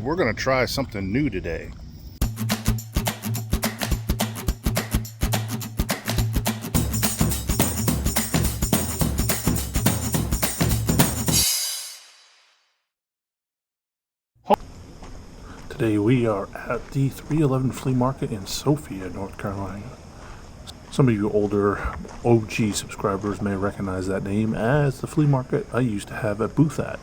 We're going to try something new today. Today we are at the 311 Flea Market in Sophia, North Carolina. Some of you older OG subscribers may recognize that name as the flea market I used to have a booth at.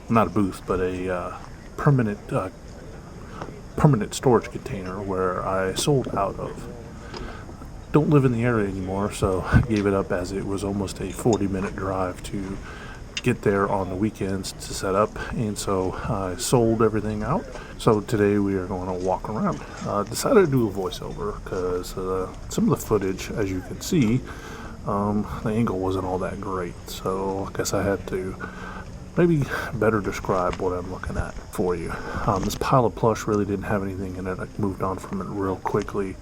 Not a booth, but a permanent storage container where I sold out of. Don't live in the area anymore, so I gave it up as it was almost a 40-minute drive to get there on the weekends to set up, and so I sold everything out. So today we are going to walk around. Decided to do a voiceover because some of the footage, as you can see, the angle wasn't all that great, so I guess I had to maybe better describe what I'm looking at for you. This pile of plush really didn't have anything in it. I moved on from it real quickly.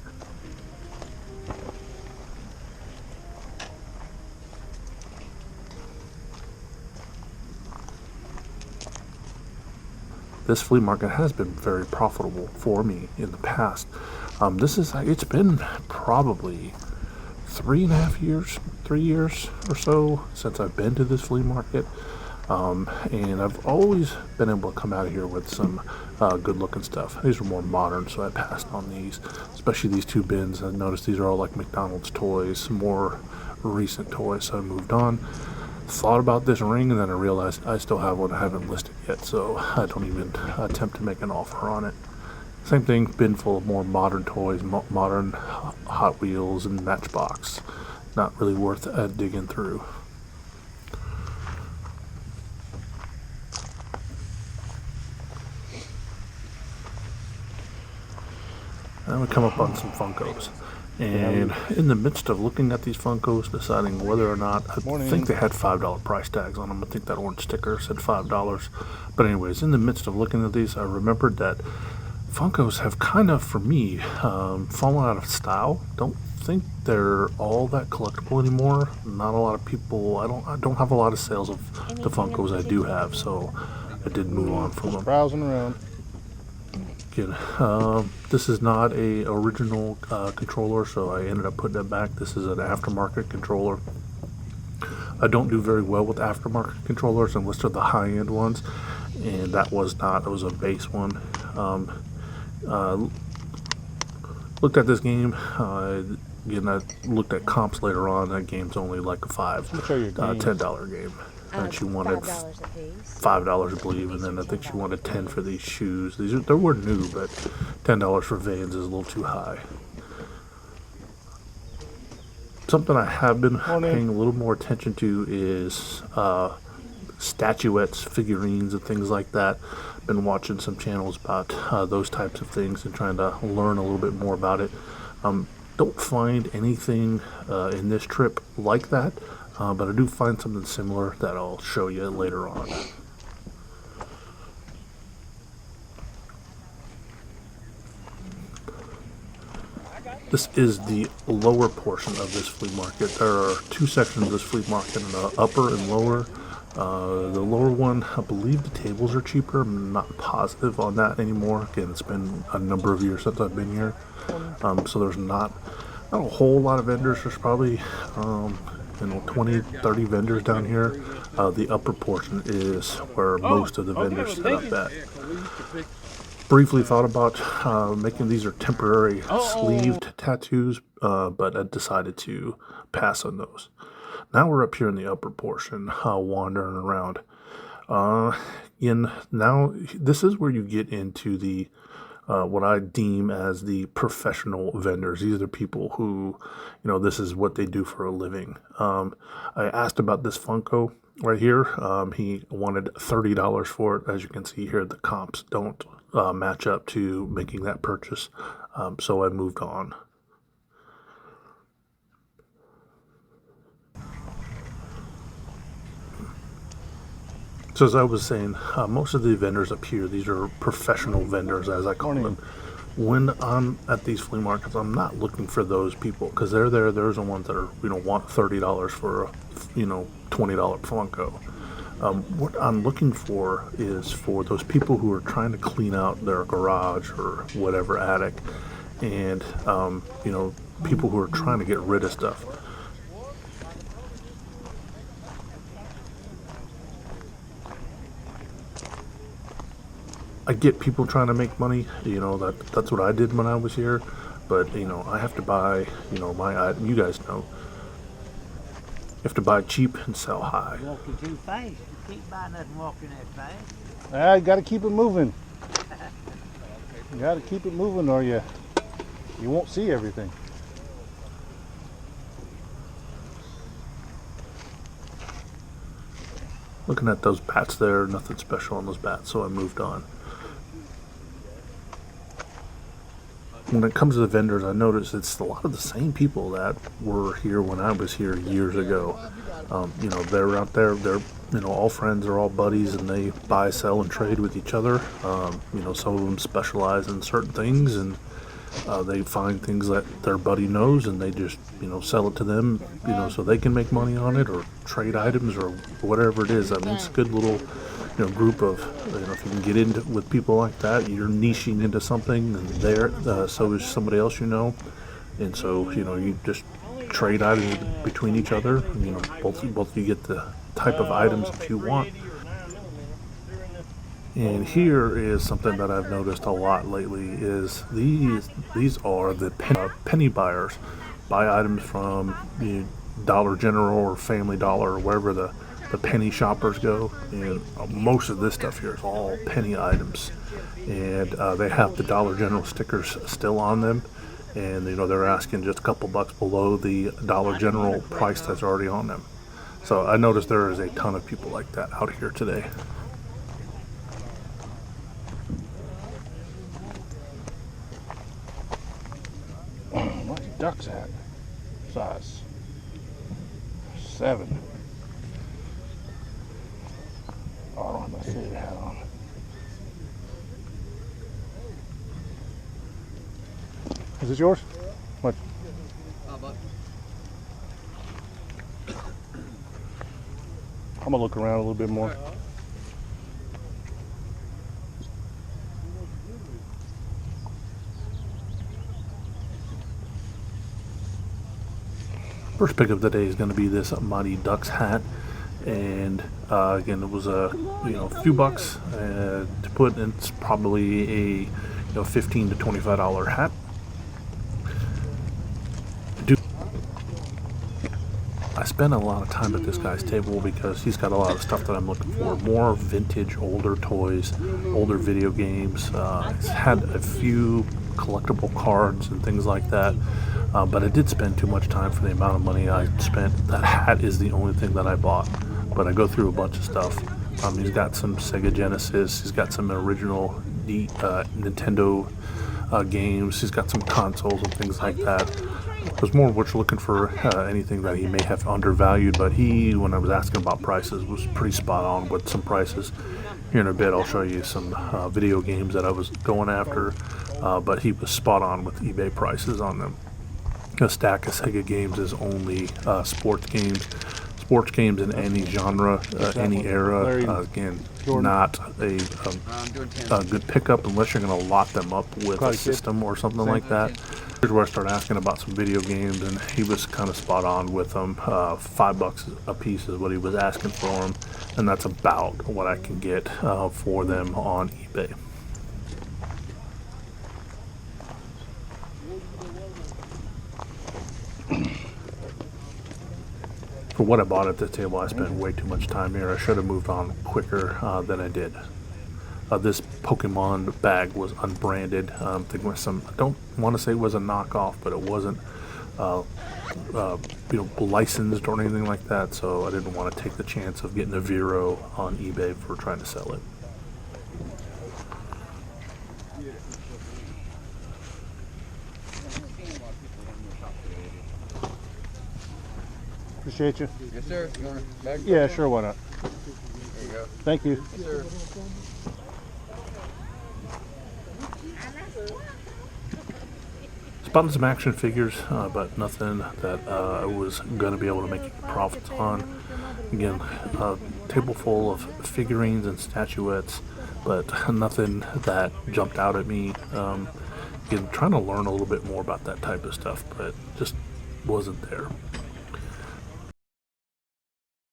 This flea market has been very profitable for me in the past. It's been probably 3 years or so since I've been to this flea market. And I've always been able to come out of here with some good looking stuff. These are more modern, so I passed on these, especially these two bins. I noticed these are all like McDonald's toys, some more recent toys, so I moved on. Thought about this ring, and then I realized I still have one I haven't listed yet, so I don't even attempt to make an offer on it. Same thing, bin full of more modern toys, modern Hot Wheels and Matchbox. Not really worth digging through. Now we come up on some Funkos. And in the midst of looking at these Funkos, deciding whether or not, I think they had $5 price tags on them. I think that orange sticker said $5. But anyways, in the midst of looking at these, I remembered that Funkos have kind of, for me, fallen out of style. Don't think they're all that collectible anymore. Not a lot of people, I don't have a lot of sales of the Funkos I do have, so I did move on from them. Browsing around. Again, this is not a original controller, so I ended up putting it back. This is an aftermarket controller. I don't do very well with aftermarket controllers unless they're the high-end ones, and that was not. It was a base one. Looked at this game. Again, I looked at comps later on. That game's only like a $10 game. And she wanted $5, I believe, and then I think she wanted $10 for these shoes. They were new, but $10 for Vans is a little too high. Something I have been paying a little more attention to is statuettes, figurines, and things like that. Been watching some channels about those types of things and trying to learn a little bit more about it. Don't find anything in this trip like that. But I do find something similar that I'll show you later on. This is the lower portion of this flea market. There are two sections of this flea market, an upper and lower. The lower one, I believe the tables are cheaper. I'm not positive on that anymore. Again, it's been a number of years since I've been here. So there's not a whole lot of vendors. There's probably 20, 30 vendors down here. The upper portion is where most of the vendors set up at. Briefly thought about making these are temporary sleeved tattoos, but I decided to pass on those. Now we're up here in the upper portion, wandering around. Now this is where you get into the what I deem as the professional vendors. These are people who, this is what they do for a living. I asked about this Funko right here. He wanted $30 for it. As you can see here, the comps don't match up to making that purchase. So I moved on. So as I was saying, most of the vendors up here, these are professional vendors, as I call them. When I'm at these flea markets, I'm not looking for those people, because they're there. There's the ones that are, want $30 for a, $20 Funko. What I'm looking for is for those people who are trying to clean out their garage or whatever attic, and people who are trying to get rid of stuff. I get people trying to make money. That's what I did when I was here. But I have to buy. You guys know. You have to buy cheap and sell high. Walking too fast. You keep buying nothing walking that fast. You got to keep it moving. You got to keep it moving, or you won't see everything. Looking at those bats there, nothing special on those bats, so I moved on. When it comes to the vendors, I noticed it's a lot of the same people that were here when I was here years ago. They're out there, they're all friends, they're all buddies, and they buy, sell, and trade with each other. Some of them specialize in certain things, and they find things that their buddy knows, and they just sell it to them, so they can make money on it, or trade items, or whatever it is. I mean, it's a good little group of, if you can get into with people like that, you're niching into something, and so is somebody else, and so you just trade items between each other. Both you get the type of items that you want. And here is something that I've noticed a lot lately: is these are the penny buyers. Buy items from Dollar General or Family Dollar or wherever the penny shoppers go, and most of this stuff here is all penny items, and they have the Dollar General stickers still on them, and they're asking just a couple bucks below the Dollar General price that's already on them. So I noticed there is a ton of people like that out here today. What's duck's at? Size 7. Oh, I don't have my city hat on. Is this yours? What? I'm gonna look around a little bit more. First pick of the day is going to be this Mighty Ducks hat, and again, it was a few bucks to put. And it's probably a $15 to $25 hat. I spent a lot of time at this guy's table because he's got a lot of stuff that I'm looking for. More vintage, older toys, older video games. He's had a few collectible cards and things like that. But I did spend too much time for the amount of money I spent. That hat is the only thing that I bought. But I go through a bunch of stuff. He's got some Sega Genesis. He's got some original Nintendo games. He's got some consoles and things like that. I was more looking for anything that he may have undervalued, but when I was asking about prices, was pretty spot on with some prices. Here in a bit, I'll show you some video games that I was going after, but he was spot on with eBay prices on them. A stack of Sega games is only sports games. Sports games in any genre, any era, again, not a good pickup unless you're going to lock them up with a system or something like that. Here's where I started asking about some video games, and he was kind of spot on with them. $5 a piece is what he was asking for them, and that's about what I can get for them on eBay. For what I bought at this table, I spent way too much time here. I should have moved on quicker than I did. This Pokemon bag was unbranded. I don't want to say it was a knockoff, but it wasn't licensed or anything like that, so I didn't want to take the chance of getting a Vero on eBay for trying to sell it. Appreciate you. Yes, sir. You want a bag? Yeah, sure, why not? There you go. Thank you. Yes, sir. Spotted some action figures, but nothing that I was going to be able to make profits on. Again, a table full of figurines and statuettes, but nothing that jumped out at me. Again, trying to learn a little bit more about that type of stuff, but just wasn't there.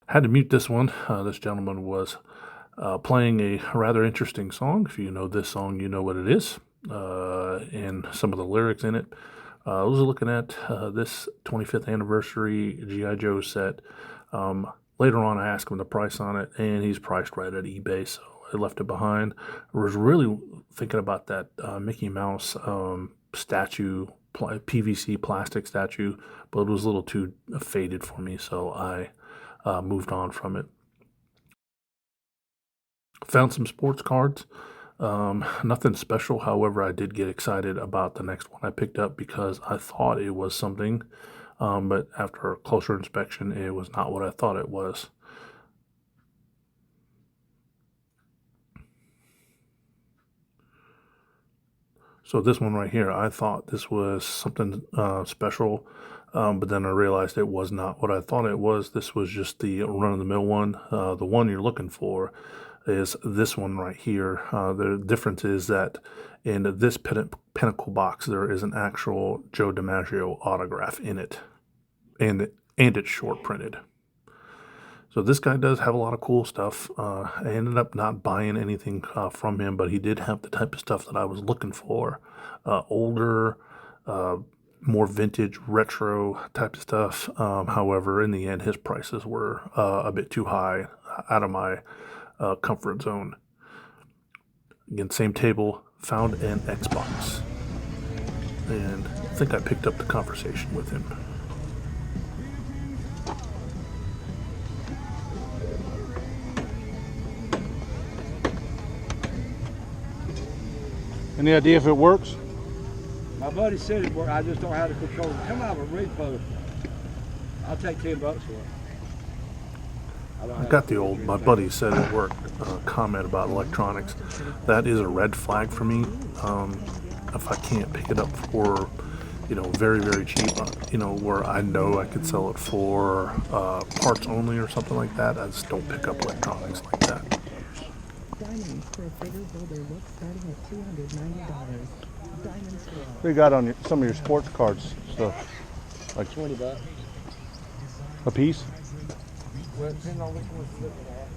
Had to mute this one. This gentleman was playing a rather interesting song. If you know this song, you know what it is, and some of the lyrics in it. I was looking at this 25th anniversary G.I. Joe set. Later on, I asked him the price on it, and he's priced right at eBay, so I left it behind. I was really thinking about that Mickey Mouse statue, PVC plastic statue, but it was a little too faded for me, so I moved on from it. Found some sports cards. Nothing special. However, I did get excited about the next one I picked up because I thought it was something, but after a closer inspection, it was not what I thought it was. So this one right here, I thought this was something special, but then I realized it was not what I thought it was. This was just the run-of-the-mill one. The one you're looking for is this one right here. The difference is that in this Pinnacle box, there is an actual Joe DiMaggio autograph in it, and it's short printed. So this guy does have a lot of cool stuff. I ended up not buying anything from him, but he did have the type of stuff that I was looking for. Older, more vintage, retro type of stuff. However, in the end, his prices were a bit too high, out of my comfort zone. Again, same table, found an Xbox. And I think I picked up the conversation with him. Any idea if it works? My buddy said it worked. I just don't have the control. Come out of a repo. I'll take $10 for it. I got the old, my buddy said it worked, comment about electronics. That is a red flag for me. If I can't pick it up for, very, very cheap, where I know I could sell it for parts only or something like that, I just don't pick up electronics like that. Diamonds for a bigger builder look starting at $290. Diamonds for What do you got on some of your sports cards stuff? Like $20. a piece? Well, depending on which one's looking at.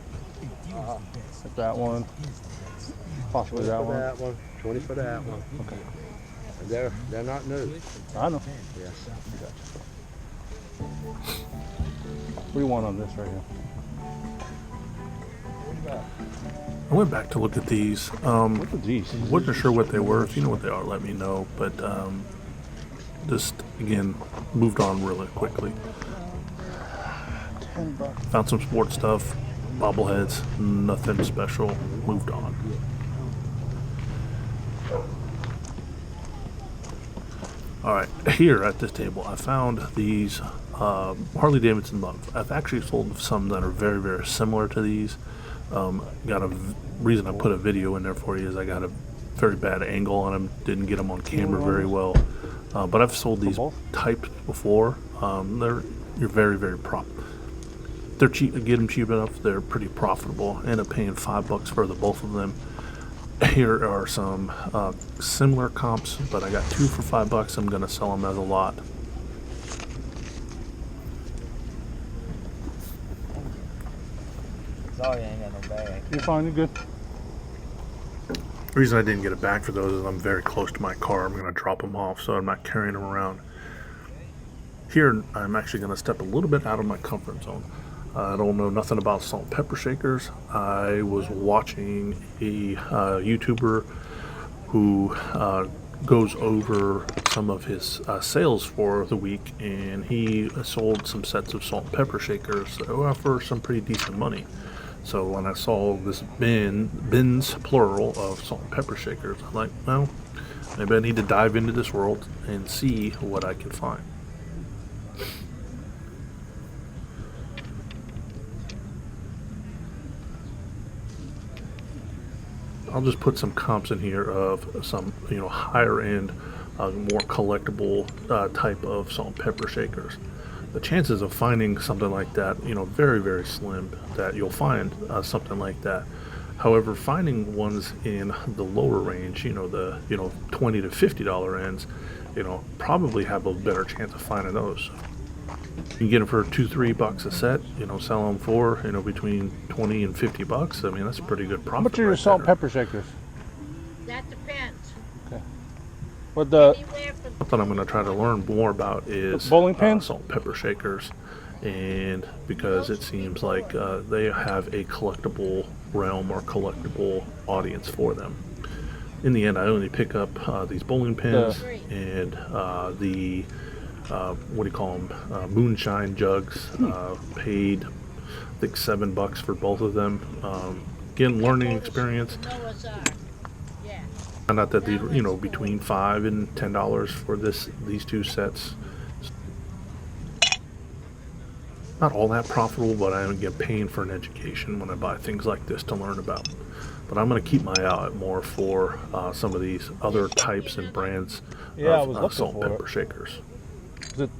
Like that one. Possibly that one. That one. 20 for that one. Okay. They're not new. I know. Yes. What do you want on this right here? I went back to look at these. What are these? Wasn't sure what they were. If you know what they are, let me know. But just, again, moved on really quickly. $10. Found some sports stuff, bobbleheads, nothing special, moved on. All right, here at this table, I found these Harley Davidson buttons. I've actually sold some that are very, very similar to these. Got a reason I put a video in there for you is I got a very bad angle on them, didn't get them on camera very well. But I've sold these types before. You're very, very they're cheap. Get them cheap enough. They're pretty profitable. End up paying $5 for the both of them. Here are some similar comps, but I got two for $5. I'm gonna sell them as a lot. Sorry, I ain't got no bag. You're fine. You're good. The reason I didn't get a bag for those is I'm very close to my car. I'm gonna drop them off, so I'm not carrying them around. Here, I'm actually gonna step a little bit out of my comfort zone. I don't know nothing about salt and pepper shakers. I was watching a YouTuber who goes over some of his sales for the week, and he sold some sets of salt and pepper shakers for some pretty decent money. So when I saw this bins plural of salt and pepper shakers, I'm like, well, maybe I need to dive into this world and see what I can find. I'll just put some comps in here of some, higher end more collectible type of salt and pepper shakers. The chances of finding something like that, very, very slim that you'll find something like that. However, finding ones in the lower range, the $20 to $50 ends, probably have a better chance of finding those. You can get them for $2-3 a set, sell them for, between 20 and 50 bucks. I mean, that's a pretty good profit. How much are your salt and pepper shakers? That depends. What the Anywhere from Something I'm going to try to learn more about is bowling pins? salt and pepper shakers, and because it seems like they have a collectible realm or collectible audience for them. In the end, I only pick up these bowling pins and the what do you call them? Moonshine jugs. Paid, I think, $7 for both of them. Again, learning experience. Noah's Ark. Yeah. Found out that these, between $5 and $10 for these two sets. Not all that profitable, but I get paying for an education when I buy things like this to learn about. But I'm going to keep my eye out more for some of these other types and brands of salt and pepper shakers. Is it?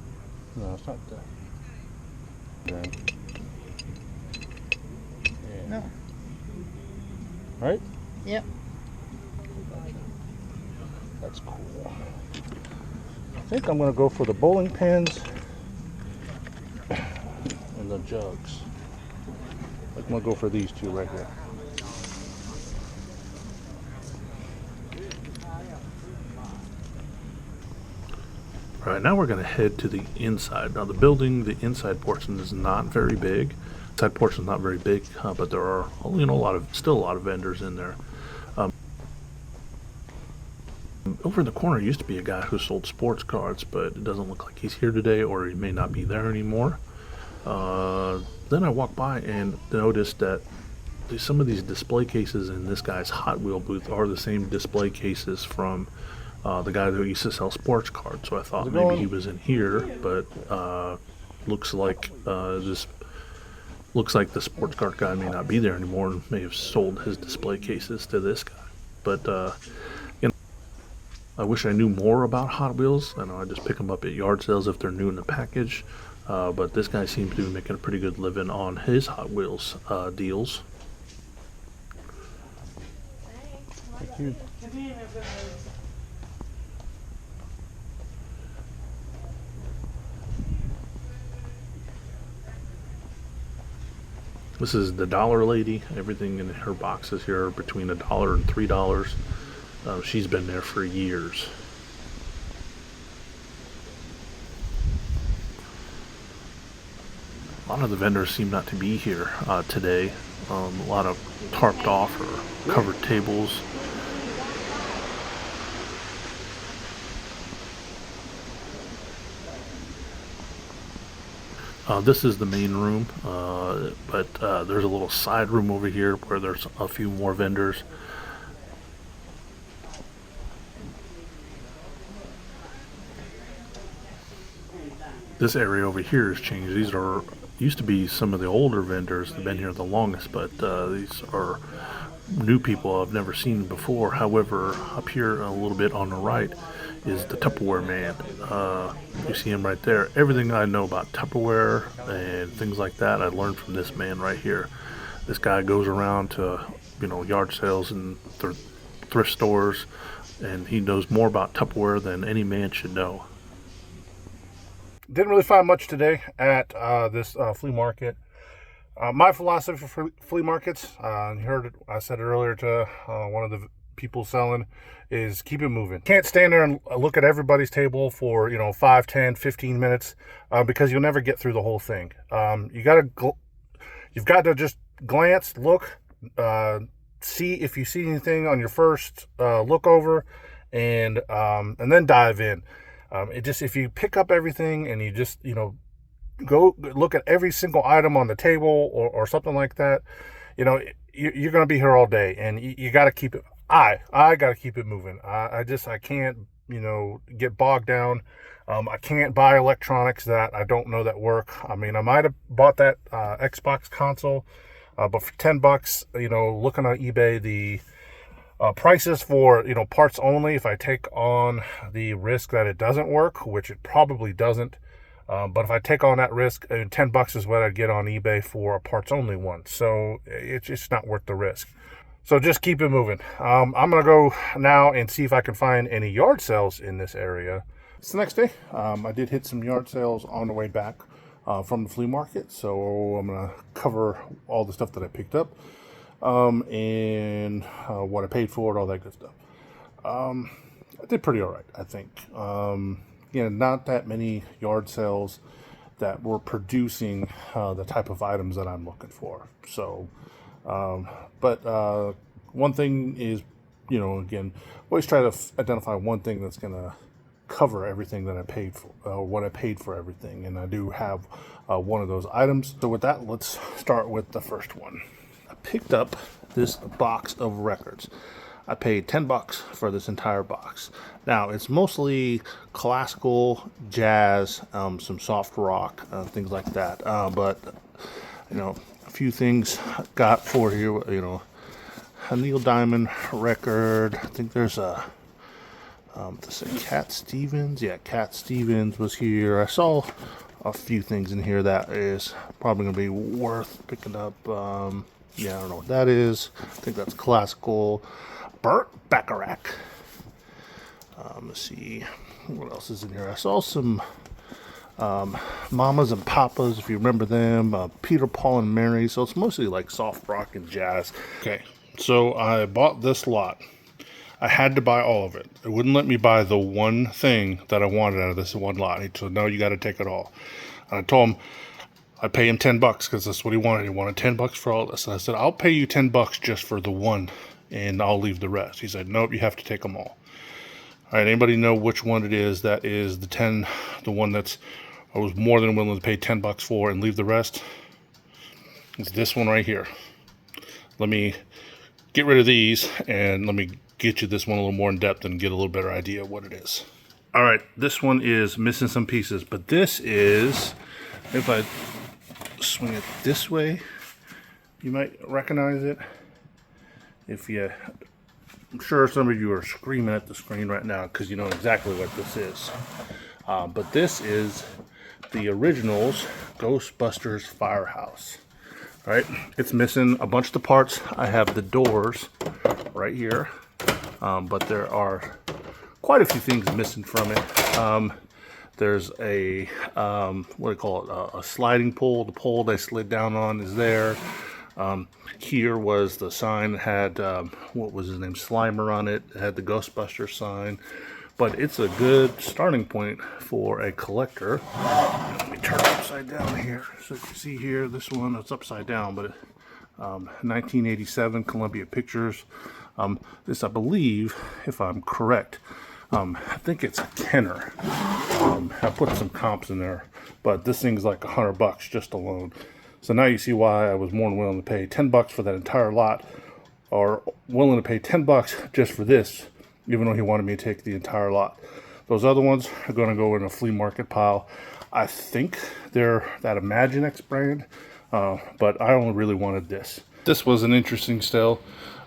No, it's not that. Yeah. No. Right? Yep. That's cool. I think I'm going to go for the bowling pins and the jugs. I'm going to go for these two right here. All right, now we're going to head to the inside. Now, the inside portion is not very big. The inside portion is not very big, but there are, still a lot of vendors in there. Over in the corner used to be a guy who sold sports cards, but it doesn't look like he's here today, or he may not be there anymore. Then I walked by and noticed that some of these display cases in this guy's Hot Wheel booth are the same display cases from the guy who used to sell sports cards. So I thought maybe he was in here, but looks like the sports card guy may not be there anymore and may have sold his display cases to this guy. But I wish I knew more about Hot Wheels. I know I just pick them up at yard sales if they're new in the package. But this guy seems to be making a pretty good living on his Hot Wheels deals. Thank you. This is the Dollar Lady. Everything in her boxes here are between $1 and $3. She's been there for years. A lot of the vendors seem not to be here today. A lot of tarped off or covered tables. This is the main room, but there's a little side room over here where there's a few more vendors. This area over here has changed. These used to be some of the older vendors that have been here the longest, but these are new people I've never seen before. However, up here a little bit on the right is the Tupperware man. You see him right there. Everything I know about Tupperware and things like that, I learned from this man right here. This guy goes around to, yard sales and thrift stores, and he knows more about Tupperware than any man should know. Didn't really find much today at this flea market. My philosophy for flea markets, I said it earlier to one of the people selling, is keep it moving. Can't stand there and look at everybody's table for 5, 10, 15 minutes because you'll never get through the whole thing. You've got to just glance, look, see if you see anything on your first look over, and then dive in. If you pick up everything and you just go look at every single item on the table or something like that, you're going to be here all day, and you got to keep it. I got to keep it moving. I can't, get bogged down. I can't buy electronics that I don't know that work. I mean, I might have bought that Xbox console, but for $10, looking on eBay, Prices for, parts only, if I take on the risk that it doesn't work, which it probably doesn't. But if I take on that risk, $10 is what I'd get on eBay for a parts only one. So it's just not worth the risk. So just keep it moving. I'm going to go now and see if I can find any yard sales in this area. It's the next day. I did hit some yard sales on the way back from the flea market. So I'm going to cover all the stuff that I picked up. And what I paid for it, all that good stuff. I did pretty all right, I think. Not that many yard sales that were producing the type of items that I'm looking for. So, but one thing is, again, always try to identify one thing that's going to cover everything that I paid for, what I paid for everything. And I do have one of those items. So with that, let's start with the first one. Picked up this box of records. I paid $10 for this entire box. Now it's mostly classical, jazz, some soft rock, things like that. But a few things got for here. A Neil Diamond record. I think there's a Cat Stevens. Yeah, Cat Stevens was here. I saw a few things in here that is probably going to be worth picking up. Yeah, I don't know what that is. I think that's classical. Burt Bacharach. Let's see. What else is in here? I saw some Mamas and Papas, if you remember them. Peter, Paul, and Mary. So it's mostly like soft rock and jazz. Okay, so I bought this lot. I had to buy all of it. It wouldn't let me buy the one thing that I wanted out of this one lot. He said, no, you got to take it all. And I told him, I'd pay him $10 because that's what he wanted. He wanted $10 for all this. And I said, I'll pay you $10 just for the one, and I'll leave the rest. He said, nope, you have to take them all. All right, anybody know which one it is that is the one that's I was more than willing to pay $10 for and leave the rest? It's this one right here. Let me get rid of these and let me get you this one a little more in depth and get a little better idea of what it is. All right, this one is missing some pieces, but this is, if I swing it this way, you might recognize it. I'm sure some of you are screaming at the screen right now because you know exactly what this is. But this is the Originals Ghostbusters Firehouse. Right? It's missing a bunch of the parts. I have the doors right here, but there are quite a few things missing from it. There's a, what do you call it, a sliding pole. The pole they slid down on is there. Here was the sign that had, what was his name, Slimer on it. It had the Ghostbusters sign. But it's a good starting point for a collector. Let me turn it upside down here. So you can see here, this one, it's upside down, but 1987 Columbia Pictures. This, I believe, if I'm correct, I think it's a Kenner. I put some comps in there, but this thing's like $100 just alone. So now you see why I was more than willing to pay $10 for that entire lot, or willing to pay $10 just for this, even though he wanted me to take the entire lot. Those other ones are going to go in a flea market pile. I think they're that Imaginex brand, but I only really wanted this. This was an interesting sale.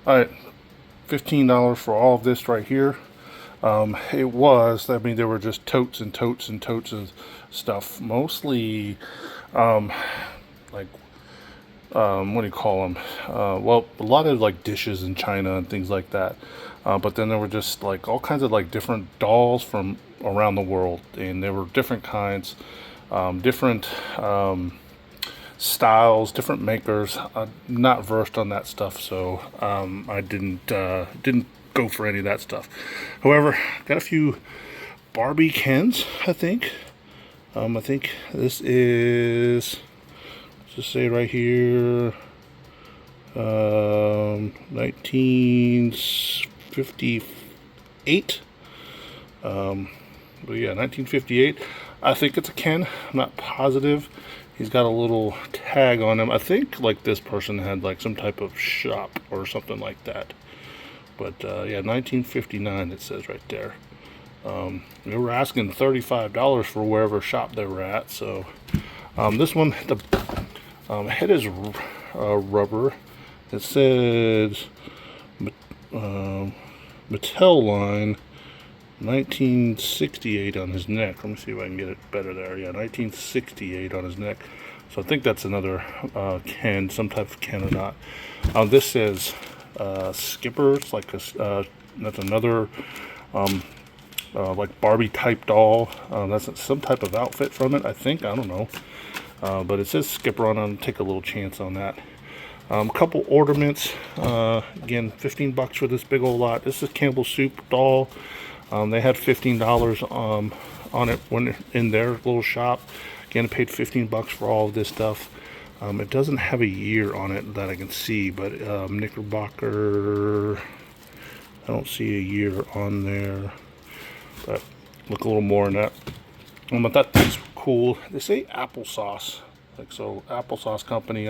All right, $15 for all of this right here. It was, I mean, there were just totes and totes and totes of stuff. Mostly, like, what do you call them? Well, a lot of like dishes in China and things like that. But then there were just like all kinds of like different dolls from around the world, and there were different kinds, different styles, different makers. I'm not versed on that stuff, so I didn't go for any of that stuff. However, got a few Barbie Kens, I think. I think this is, let's just say right here, 1958. But yeah, 1958. I think it's a Ken. I'm not positive. He's got a little tag on him. I think like this person had like some type of shop or something like that. But yeah, 1959 it says right there. They were asking $35 for wherever shop they were at. So this one, the head is rubber. It says Mattel line, 1968 on his neck. Let me see if I can get it better there. Yeah, 1968 on his neck. So I think that's another Ken, some type of Ken or not. This says Skipper. It's like that's another like Barbie type doll. That's some type of outfit from it, I think. I don't know. But it says Skipper on it. I'll take a little chance on that. Couple ornaments. Again, $15 for this big old lot. This is Campbell's Soup doll. They had $15 on it when in their little shop. Again, I paid $15 for all of this stuff. It doesn't have a year on it that I can see, but Knickerbocker, I don't see a year on there. But look a little more in that. But that's cool. They say applesauce. Like, so applesauce company.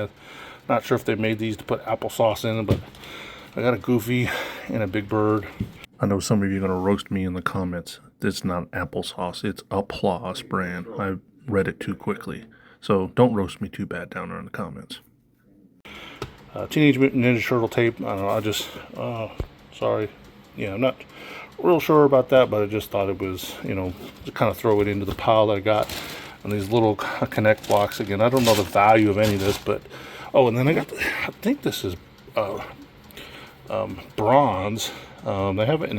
Not sure if they made these to put applesauce in them, but I got a Goofy and a Big Bird. I know some of you are going to roast me in the comments. It's not applesauce. It's Applause brand. I read it too quickly. So don't roast me too bad down there in the comments. Teenage Mutant Ninja Turtle tape. I don't know. I just, sorry. Yeah, I'm not real sure about that, but I just thought it was, you know, to kind of throw it into the pile that I got. And these little connect blocks. Again, I don't know the value of any of this, but, oh, and then I got, I think this is bronze. They had an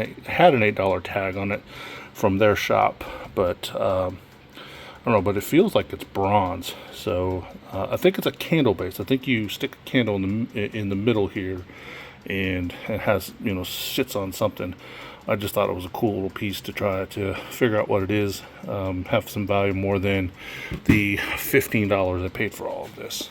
$8 tag on it from their shop, but I don't know, but it feels like it's bronze. So I think it's a candle base. I think you stick a candle in the middle here, and it has, you know, sits on something. I just thought it was a cool little piece to try to figure out what it is. Have some value more than the $15 I paid for all of this.